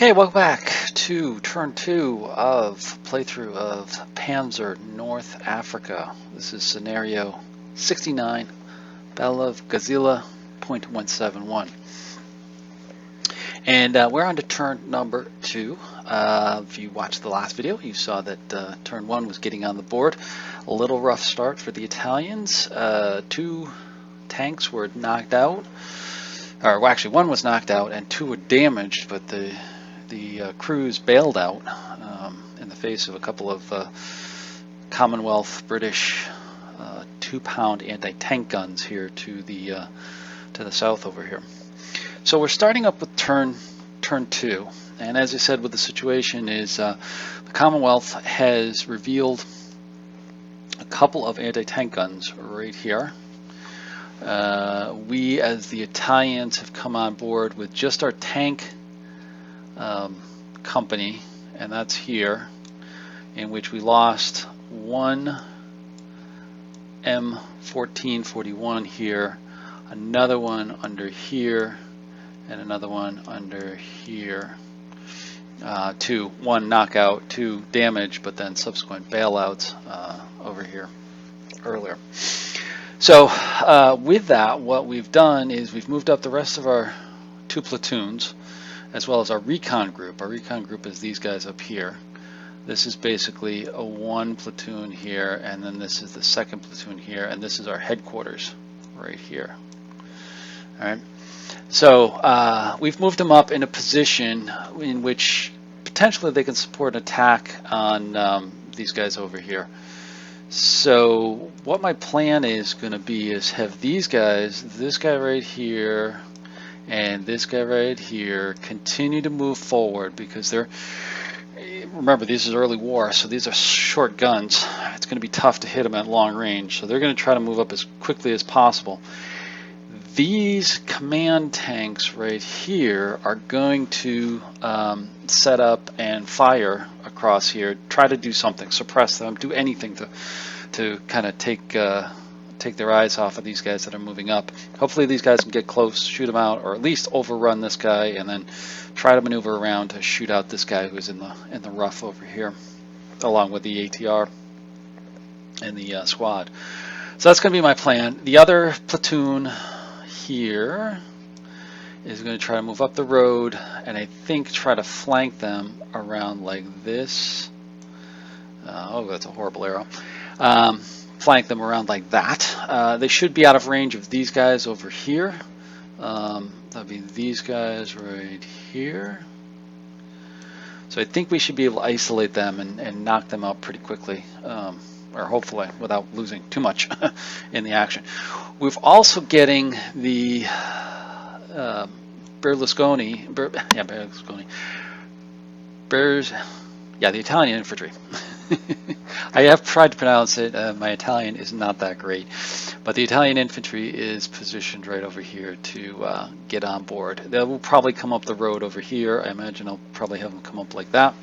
Okay, welcome back to turn 2 of playthrough of Panzer North Africa. This is scenario 69, Battle of Gazala, .171. And we're on to turn number 2. If you watched the last video, you saw that turn 1 was getting on the board. A little rough start for the Italians. 2 tanks were knocked out. Or well, actually, 1 was knocked out and 2 were damaged, but the crews bailed out in the face of a couple of Commonwealth British 2-pound anti-tank guns here to the south over here. So we're starting up with turn 2, and as I said, with the situation is the Commonwealth has revealed a couple of anti-tank guns right here. We, as the Italians, have come on board with just our tank company, and that's here, in which we lost one M1441 here, another one under here, and another one under here. 1 knockout, 2 damage, but then subsequent bailouts over here earlier. So with that, what we've done is we've moved up the rest of our 2 platoons, as well as our recon group. Our recon group is these guys up here. This is basically a 1 platoon here, and then this is the 2nd platoon here, and this is our headquarters right here. All right. So we've moved them up in a position in which potentially they can support an attack on these guys over here. So what my plan is going to be is have these guys, this guy right here and this guy right here, continue to move forward, because they're, remember, this is early war, so these are short guns. It's going to be tough to hit them at long range, so they're going to try to move up as quickly as possible. These command tanks right here are going to set up and fire across here, try to do something, suppress them, do anything to kind of take their eyes off of these guys that are moving up. Hopefully these guys can get close, shoot them out, or at least overrun this guy, and then try to maneuver around to shoot out this guy who's in the rough over here, along with the ATR and the squad. So that's going to be my plan. The other platoon here is going to try to move up the road, and I think try to flank them around like this. Oh, that's a horrible arrow. Flank them around like that. They should be out of range of these guys over here. That'll be these guys right here. So I think we should be able to isolate them and knock them out pretty quickly, or hopefully without losing too much in the action. We're also getting the Berlusconi, the Italian infantry. I have tried to pronounce it. My Italian is not that great, but the Italian infantry is positioned right over here to get on board. They will probably come up the road over here. I imagine I'll probably have them come up like that,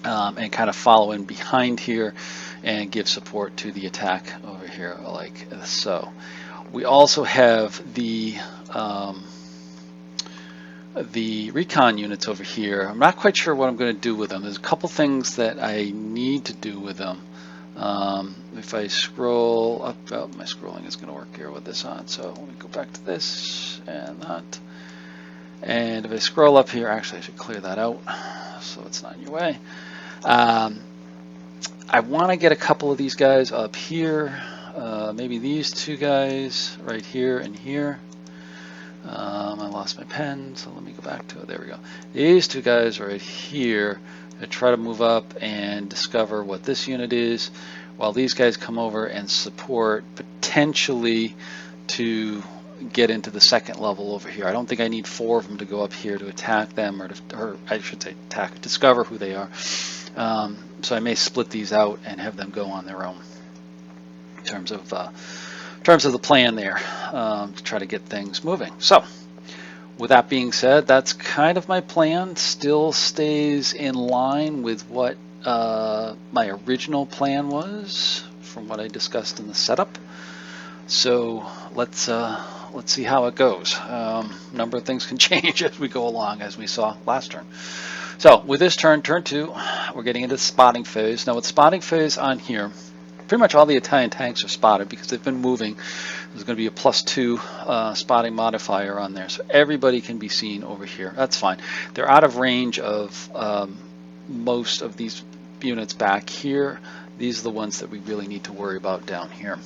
and kind of follow in behind here and give support to the attack over here like so. We also have the recon units over here. I'm not quite sure what I'm going to do with them. There's a couple things that I need to do with them. If I scroll up, oh, my scrolling is going to work here with this on, so let me go back to this and that. And if I scroll up here, actually I should clear that out so it's not in your way. I want to get a couple of these guys up here, maybe these 2 guys right here and here. I lost my pen, so let me go back to it. There we go. These 2 guys right here, I try to move up and discover what this unit is, while these guys come over and support, potentially to get into the 2nd level over here. I don't think I need 4 of them to go up here to attack them, or I should say attack, discover who they are. So I may split these out and have them go on their own in terms of the plan there, to try to get things moving. So with that being said, that's kind of my plan. Still stays in line with what my original plan was from what I discussed in the setup. So let's let's see how it goes. Number of things can change as we go along, as we saw last turn. So with this turn, turn 2, we're getting into the spotting phase. Now with spotting phase on here, pretty much all the Italian tanks are spotted because they've been moving. There's going to be a +2 spotting modifier on there, so everybody can be seen over here. That's fine. They're out of range of most of these units back here. These are the ones that we really need to worry about down here.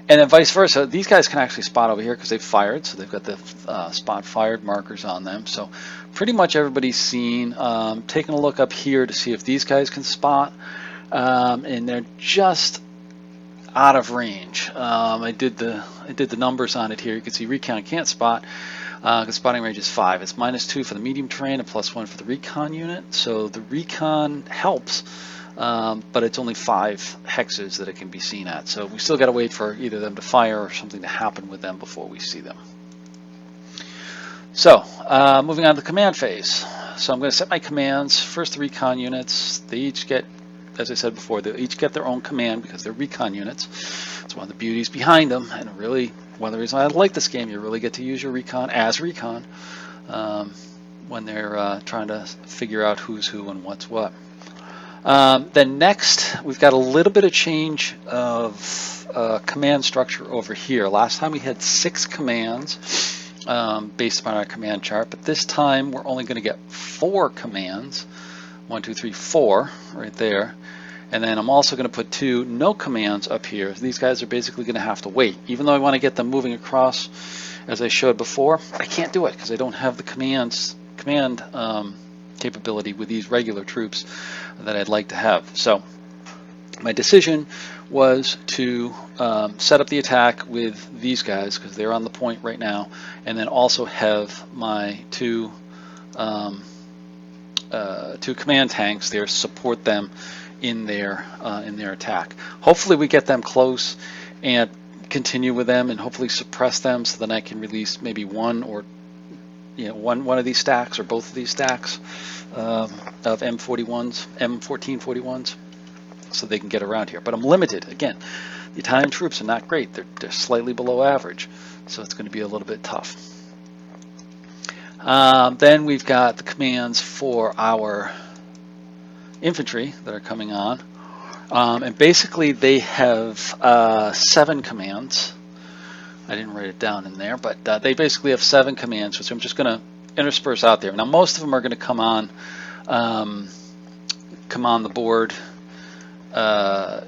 And then vice versa, these guys can actually spot over here because they've fired, so they've got the spot fired markers on them. So pretty much everybody's seen. Taking a look up here to see if these guys can spot, and they're just out of range. I did the numbers on it here. You can see recon can't spot. The spotting range is 5. It's -2 for the medium terrain and +1 for the recon unit. So the recon helps. But it's only 5 hexes that it can be seen at. So we still got to wait for either them to fire or something to happen with them before we see them. So moving on to the command phase. So I'm going to set my commands. First, the recon units, they each get, as I said before, they each get their own command because they're recon units. It's one of the beauties behind them, and really one of the reasons I like this game. You really get to use your recon as recon when they're trying to figure out who's who and what's what. Then next, we've got a little bit of change of command structure over here. Last time we had 6 commands based upon our command chart, but this time we're only going to get 4 commands. 1, 2, 3, 4 right there. And then I'm also going to put 2 no commands up here. These guys are basically going to have to wait. Even though I want to get them moving across, as I showed before, I can't do it because I don't have the command capability with these regular troops that I'd like to have. So my decision was to set up the attack with these guys because they're on the point right now, and then also have my two command tanks there support them in their attack. Hopefully we get them close and continue with them and hopefully suppress them, so then I can release maybe one or one of these stacks or both of these stacks of M1441s, so they can get around here. But I'm limited. Again, the Italian troops are not great. They're slightly below average, so it's going to be a little bit tough. Then we've got the commands for our infantry that are coming on, and basically they have 7 commands. I didn't write it down in there, but they basically have 7 commands, which I'm just going to intersperse out there. Now, most of them are going to come on the board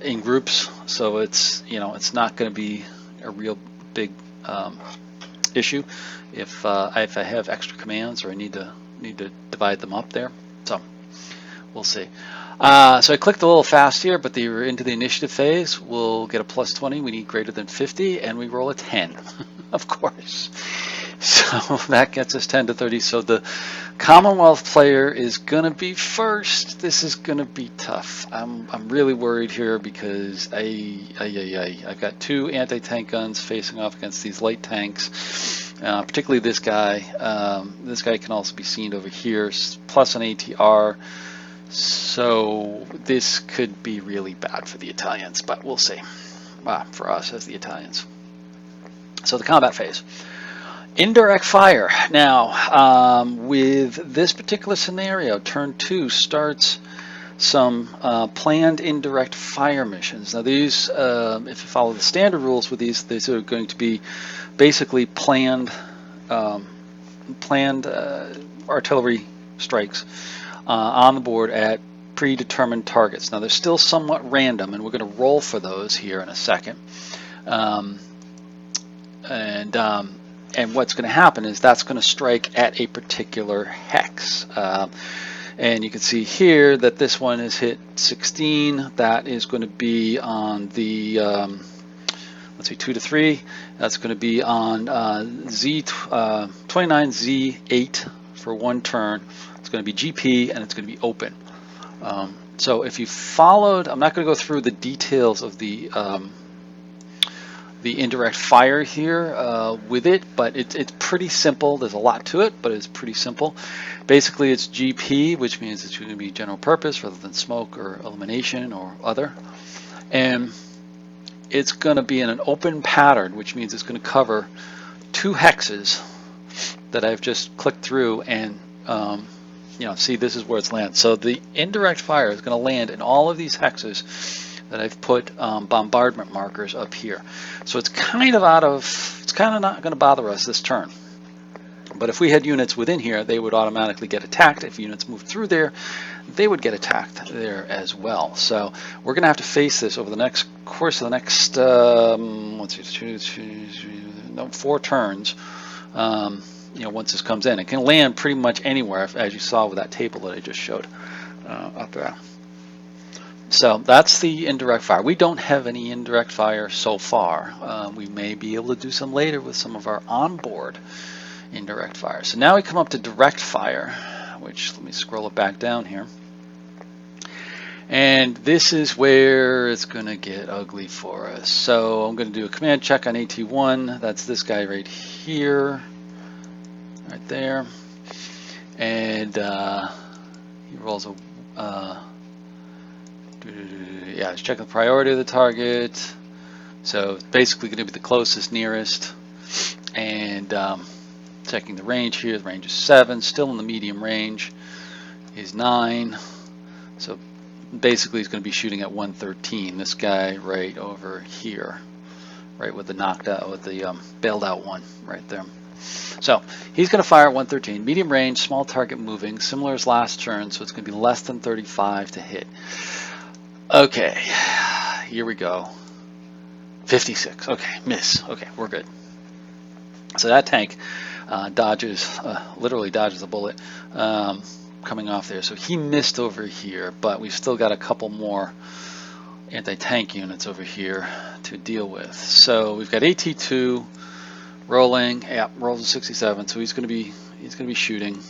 in groups, so it's not going to be a real big issue if I have extra commands or I need to divide them up there. So we'll see. So I clicked a little fast here, but they were into the initiative phase. We'll get a +20. We need greater than 50, and we roll a 10, of course. So that gets us 10 to 30. So the Commonwealth player is going to be first. This is going to be tough. I'm really worried here because I've got 2 anti-tank guns facing off against these light tanks. Particularly this guy. This guy can also be seen over here, plus an ATR. So this could be really bad for the Italians, but we'll see. For us as the Italians. So the combat phase. Indirect fire. Now, with this particular scenario, turn 2 starts some planned indirect fire missions. Now these, if you follow the standard rules with these are going to be basically planned artillery strikes on the board at predetermined targets. Now they're still somewhat random, and we're going to roll for those here in a second. And what's going to happen is that's going to strike at a particular hex. And you can see here that this one is hit 16. That is going to be on the, let's see, 2 to 3. That's going to be on 29Z8 for 1 turn. It's going to be GP, and it's going to be open. So if you followed, I'm not going to go through the details of the indirect fire here with it, but it's pretty simple. There's a lot to it, but it's pretty simple. Basically, it's GP, which means it's going to be general purpose rather than smoke or elimination or other. And it's going to be in an open pattern, which means it's going to cover 2 hexes that I've just clicked through, and you know, see, this is where it's landed. So the indirect fire is going to land in all of these hexes that I've put bombardment markers up here. So it's kind of not going to bother us this turn. But if we had units within here, they would automatically get attacked. If units moved through there, they would get attacked there as well. So we're going to have to face this over the course of the next 4 turns. You know, once this comes in, it can land pretty much anywhere, as you saw with that table that I just showed up there. So that's the indirect fire. We don't have any indirect fire so far. We may be able to do some later with some of our onboard indirect fire. So now we come up to direct fire, which, let me scroll it back down here. And this is where it's going to get ugly for us. So I'm going to do a command check on AT1. That's this guy right here, right there. And he rolls a, yeah, it's checking the priority of the target. So it's basically going to be the closest, nearest. And checking the range here. The range is 7, still in the medium range. Is 9. So basically he's going to be shooting at 113. This guy right over here, right with the knocked out, with the bailed out one right there. So he's going to fire at 113, medium range, small target moving, similar as last turn, so it's going to be less than 35 to hit. Okay, here we go. 56. Okay, miss. Okay, we're good. So that tank literally dodges a bullet coming off there. So he missed over here, but we've still got a couple more anti-tank units over here to deal with. So we've got AT2 rolling. Yeah, rolls a 67. So he's going to be shooting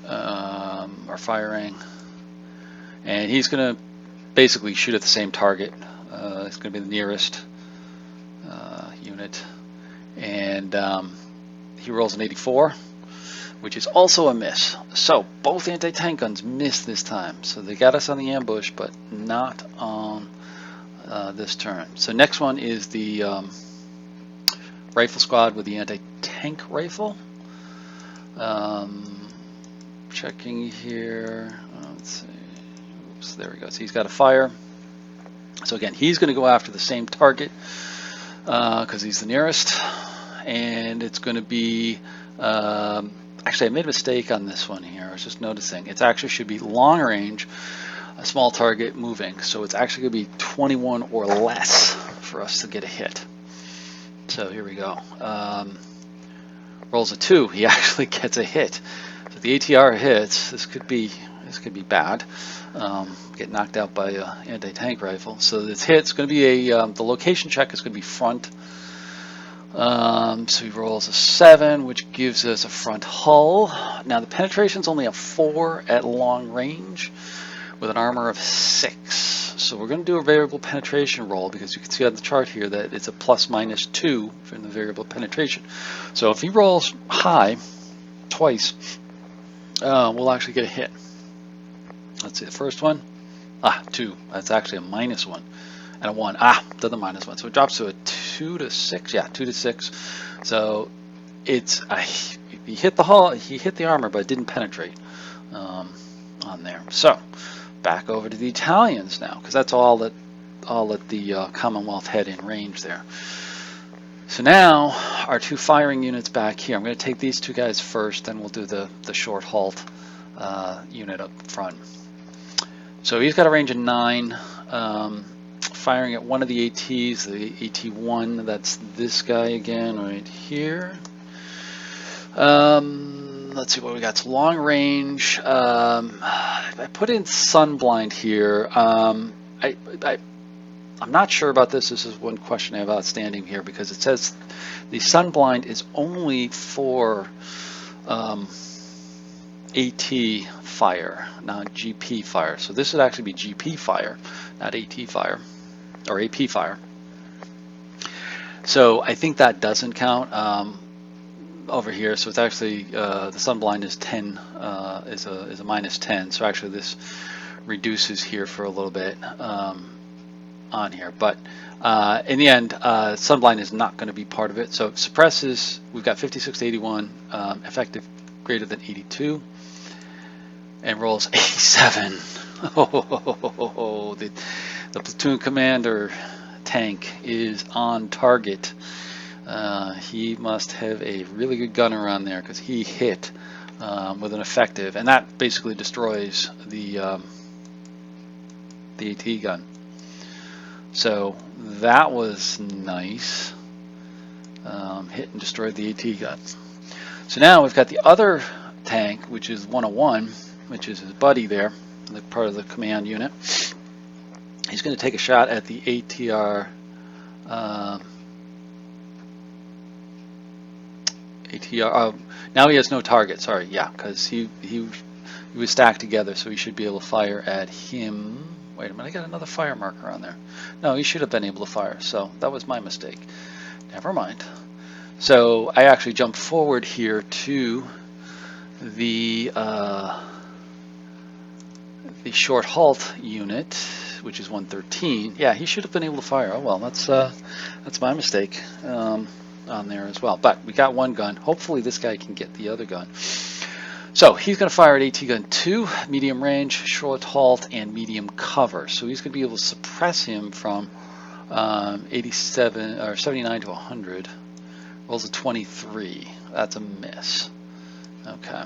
or firing, and he's going to basically shoot at the same target. It's going to be the nearest unit. And he rolls an 84, which is also a miss. So both anti-tank guns missed this time. So they got us on the ambush, but not on this turn. So next one is the rifle squad with the anti-tank rifle. Checking here. Let's see. Oops, there we go. So he's got a fire. So again, he's going to go after the same target because he's the nearest. And it's going to be, actually I made a mistake on this one here. I was just noticing. It actually should be long range, a small target moving. So it's actually going to be 21 or less for us to get a hit. So here we go. Rolls a 2. He actually gets a hit. So the ATR hits. This could be bad. Get knocked out by an anti-tank rifle. So this hit's going to be the location check is going to be front. So he rolls a 7, which gives us a front hull. Now the penetration's only a 4 at long range with an armor of 6. So we're going to do a variable penetration roll because you can see on the chart here that it's a ±2 from the variable penetration. So if he rolls high twice, we'll actually get a hit. Let's see, the first one, 2. That's actually a -1. And a 1, another -1. So it drops to a 2 to 6. Yeah, 2 to 6. So it's he hit the hull, he hit the armor, but it didn't penetrate on there. So back over to the Italians now, because that's all that the Commonwealth had in range there. So now our 2 firing units back here. I'm going to take these 2 guys first, then we'll do the short halt unit up front. So he's got a range of 9. Firing at one of the ATs, the AT1, that's this guy again right here. Let's see what we got. It's long range. I put in sun blind here. I'm not sure about this. This is one question I have outstanding here because it says the sun blind is only for AT fire, not GP fire. So this would actually be GP fire, not AT fire. Or AP fire. So I think that doesn't count over here. So it's actually the sunblind is 10, is a -10. So actually this reduces here for a little bit on here. But in the end, Sunblind is not going to be part of it. So suppresses, we've got 56 to 81, effective greater than 82, and rolls 87. Oh, the platoon commander tank is on target. He must have a really good gunner on there, because he hit with an effective, and that basically destroys the AT gun. So that was nice. Hit and destroyed the AT gun. So now we've got the other tank, which is 101, which is his buddy there, the part of the command unit. He's going to take a shot at the ATR. Now he has no target. Sorry, yeah, because he was stacked together, so he should be able to fire at him. Wait a minute, I got another fire marker on there. No, he should have been able to fire, so that was my mistake. Never mind. So I actually jumped forward here to the short halt unit, which is 113. Yeah, he should have been able to fire. Oh well, that's my mistake on there as well. But we got one gun. Hopefully this guy can get the other gun. So he's going to fire at AT gun 2, medium range, short halt, and medium cover. So he's going to be able to suppress him from 87 or 79 to 100. Rolls a 23. That's a miss. Okay.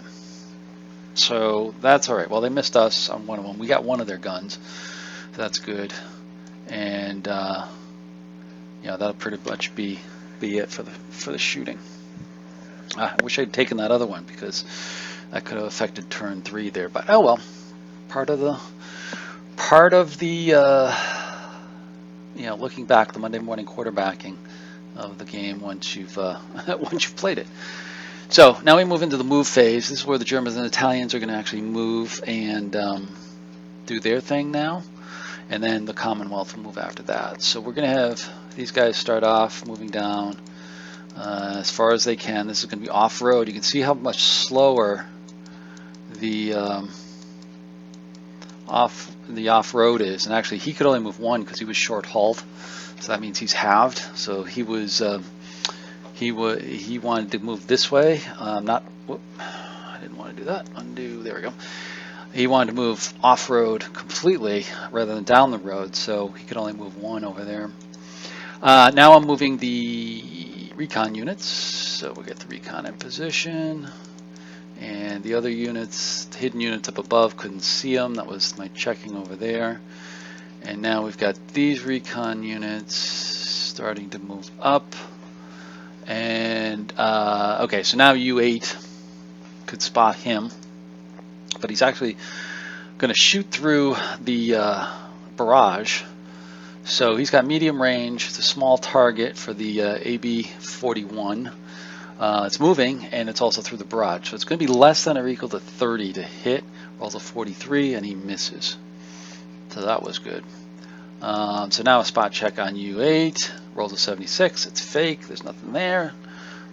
So that's all right. Well, they missed us on one of them. We got one of their guns. So that's good. And yeah, that'll pretty much be it for the shooting. I wish I'd taken that other one, because that could have affected turn 3 there. But oh well, part of the you know, looking back, the Monday morning quarterbacking of the game once you've once you've played it. So now we move into the move phase. This is where the Germans and Italians are going to actually move and do their thing now, and then the Commonwealth will move after that. So we're going to have these guys start off moving down as far as they can. This is going to be off-road. You can see how much slower the off-road is, and actually he could only move one because he was short halt, so that means he's halved. So he was he wanted to move this way. I didn't want to do that. Undo. There we go. He wanted to move off-road completely rather than down the road, so he could only move one over there. Now I'm moving the recon units, so we'll get the recon in position. And the other units, the hidden units up above, couldn't see them. That was my checking over there. And now we've got these recon units starting to move up. And okay, so now U8 could spot him, but he's actually going to shoot through the barrage. So he's got medium range. It's a small target for the AB-41. It's moving, and it's also through the barrage. So it's going to be less than or equal to 30 to hit. Rolls a 43, and he misses. So that was good. So now a spot check on U8. Rolls a 76. It's fake. There's nothing there.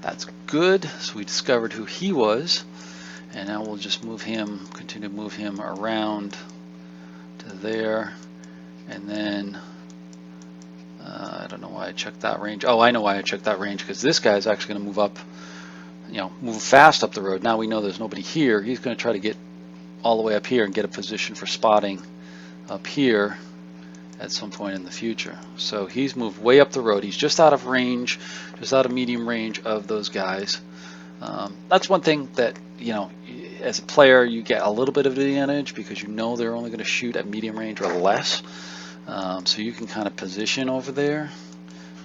That's good. So we discovered who he was. And now we'll just move him, continue to move him around to there. And then I don't know why I checked that range. Oh, I know why I checked that range, because this guy's actually going to move up, you know, move fast up the road. Now we know there's nobody here. He's going to try to get all the way up here and get a position for spotting up here at some point in the future. So he's moved way up the road. He's just out of range, just out of medium range of those guys. That's one thing that, you know, as a player you get a little bit of the advantage, because you know they're only going to shoot at medium range or less. So you can kind of position over there.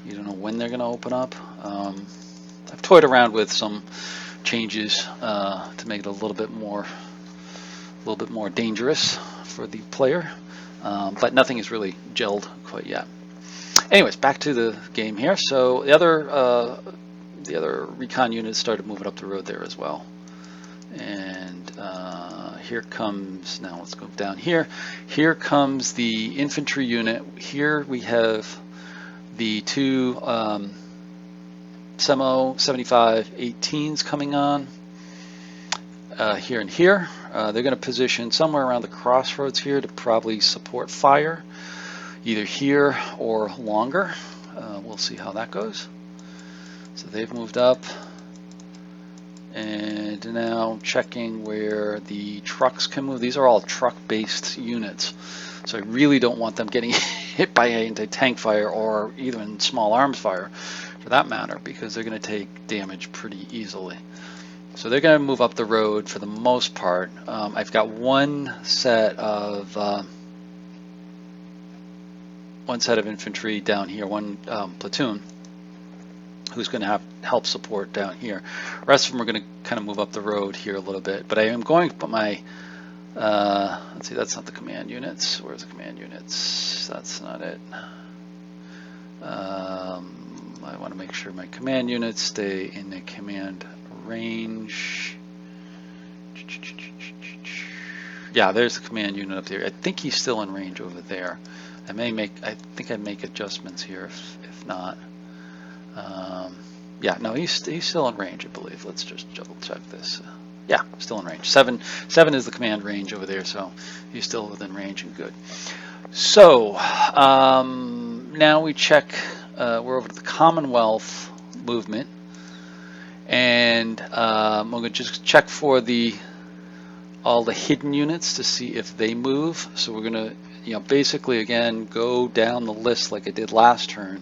You don't know when they're going to open up. I've toyed around with some changes to make it a little bit more dangerous for the player, but nothing is really gelled quite yet. Anyways, back to the game here. So the other recon units started moving up the road there as well. And here comes, now let's go down here. Here comes the infantry unit. Here we have the two SEMO 75 18s coming on here and here. They're going to position somewhere around the crossroads here to probably support fire. either here or longer. We'll see how that goes. So they've moved up. And now checking where the trucks can move. These are all truck-based units. So I really don't want them getting hit by anti-tank fire or even small arms fire for that matter, because they're going to take damage pretty easily. So they're going to move up the road for the most part. I've got one set of infantry down here, one platoon, who's going to have help support down here. The rest of them are going to kind of move up the road here a little bit. But I am going to put my, let's see, that's not the command units. Where's the command units? That's not it. I want to make sure my command units stay in the command range. Yeah, there's the command unit up there. I think he's still in range over there. I think I make adjustments here if not. Yeah, no, he's still in range, I believe. Let's just double check this. Yeah, still in range. Seven is the command range over there, so he's still within range and good. So now we check. We're over to the Commonwealth movement, and I'm going to just check for all the hidden units to see if they move. So we're going to, basically again go down the list like I did last turn.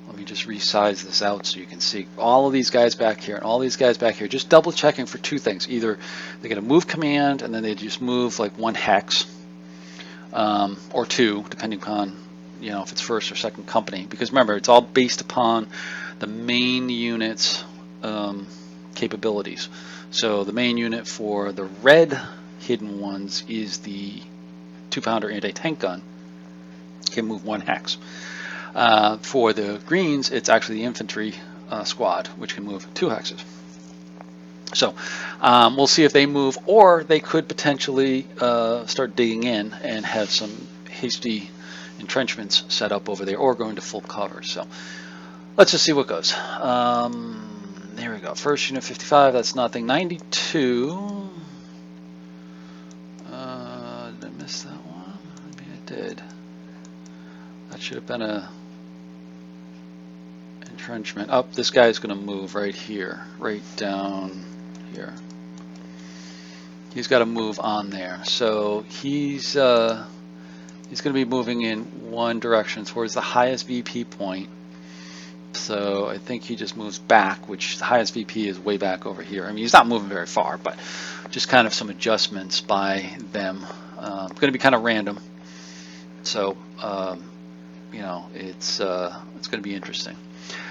Let me just resize this out so you can see all of these guys back here and all these guys back here. Just double checking for two things. Either they're going to move command and then they just move like one hex, or two, depending upon if it's first or second company. Because remember, it's all based upon the main unit's capabilities. So the main unit for the red hidden ones is the 2-pounder anti-tank gun. Can move one hex. For the greens, it's actually the infantry squad, which can move 2 hexes. So we'll see if they move, or they could potentially start digging in and have some hasty entrenchments set up over there, or go into full cover. So let's just see what goes. There we go. First unit 55, that's nothing. 92. Did I miss that one? Maybe I did. That should have been a entrenchment. Up, this guy's going to move right here, right down here. He's got to move on there. So he's going to be moving in one direction towards the highest VP point. So I think he just moves back, which the highest VP is way back over here. I mean, he's not moving very far, but just kind of some adjustments by them. Going to be kind of random. So, it's going to be interesting.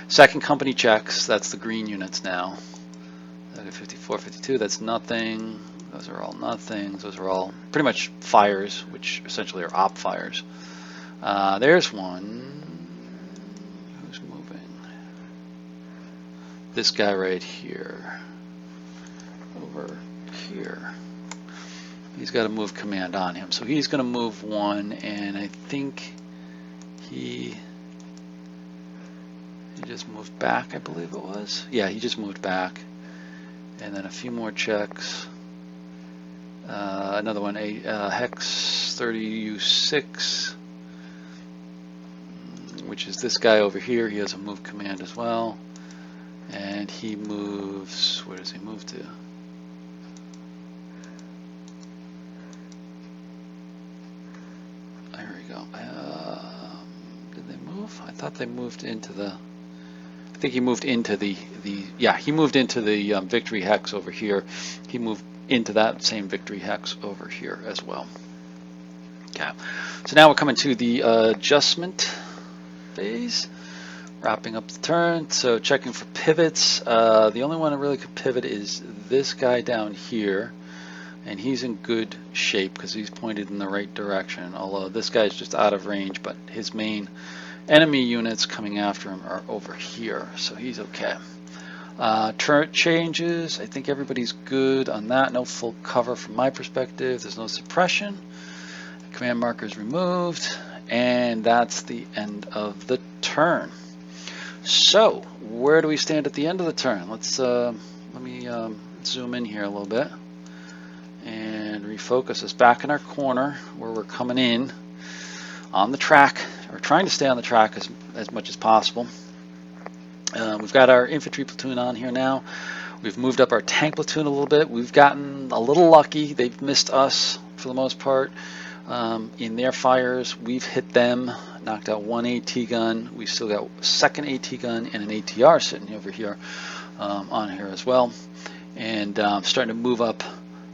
Second company checks, that's the green units now. 54, 52, that's nothing. Those are all nothings. Those are all pretty much fires, which essentially are op fires. There's one. Who's moving? This guy right here. Over here. He's got to move command on him. So he's going to move one, and I think he just moved back, I believe it was. Yeah, he just moved back. And then a few more checks. Another one, Hex 30U6, which is this guy over here. He has a move command as well. And he moves, where does he move to? There we go. Did they move? I thought they moved into the, I think he moved into he moved into the victory hex over here. He moved into that same victory hex over here as well. Okay, so now we're coming to the adjustment phase, wrapping up the turn. So checking for pivots. The only one that really could pivot is this guy down here, and he's in good shape because he's pointed in the right direction, although this guy's just out of range, but his main enemy units coming after him are over here, so he's okay. Turret changes, I think everybody's good on that. No full cover from my perspective. There's no suppression. Command marker is removed, and that's the end of the turn. So where do we stand at the end of the turn? Let's let me zoom in here a little bit and refocus us back in our corner where we're coming in. on the track, or trying to stay on the track as much as possible. We've got our infantry platoon on here now. We've moved up our tank platoon a little bit. We've gotten a little lucky. They've missed us for the most part in their fires. We've hit them, knocked out one AT gun. We've still got a second AT gun and an ATR sitting over here on here as well. And starting to move up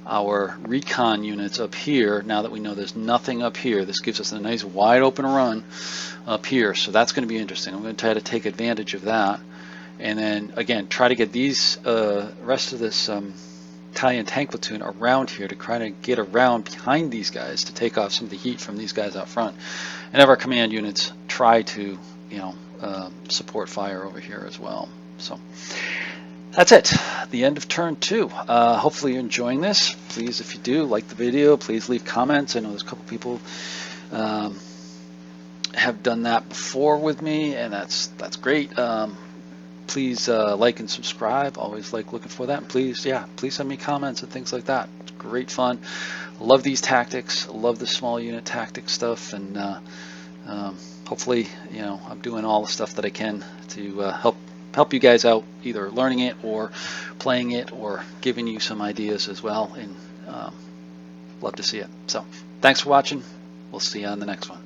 our recon units up here. Now that we know there's nothing up here, this gives us a nice wide open run up here. So that's going to be interesting. I'm going to try to take advantage of that. And then again, try to get these rest of this Italian tank platoon around here to try to get around behind these guys to take off some of the heat from these guys out front, and have our command units try to, you know, support fire over here as well. So that's it. The end of turn 2. Hopefully you're enjoying this. Please, if you do, like the video. Please leave comments. I know there's a couple people have done that before with me, and that's great. Please like and subscribe. Always like looking for that. And please send me comments and things like that. It's great fun. Love these tactics. Love the small unit tactic stuff. And hopefully, you know, I'm doing all the stuff that I can to help you guys out, either learning it or playing it or giving you some ideas as well. And love to see it. So thanks for watching. We'll see you on the next one.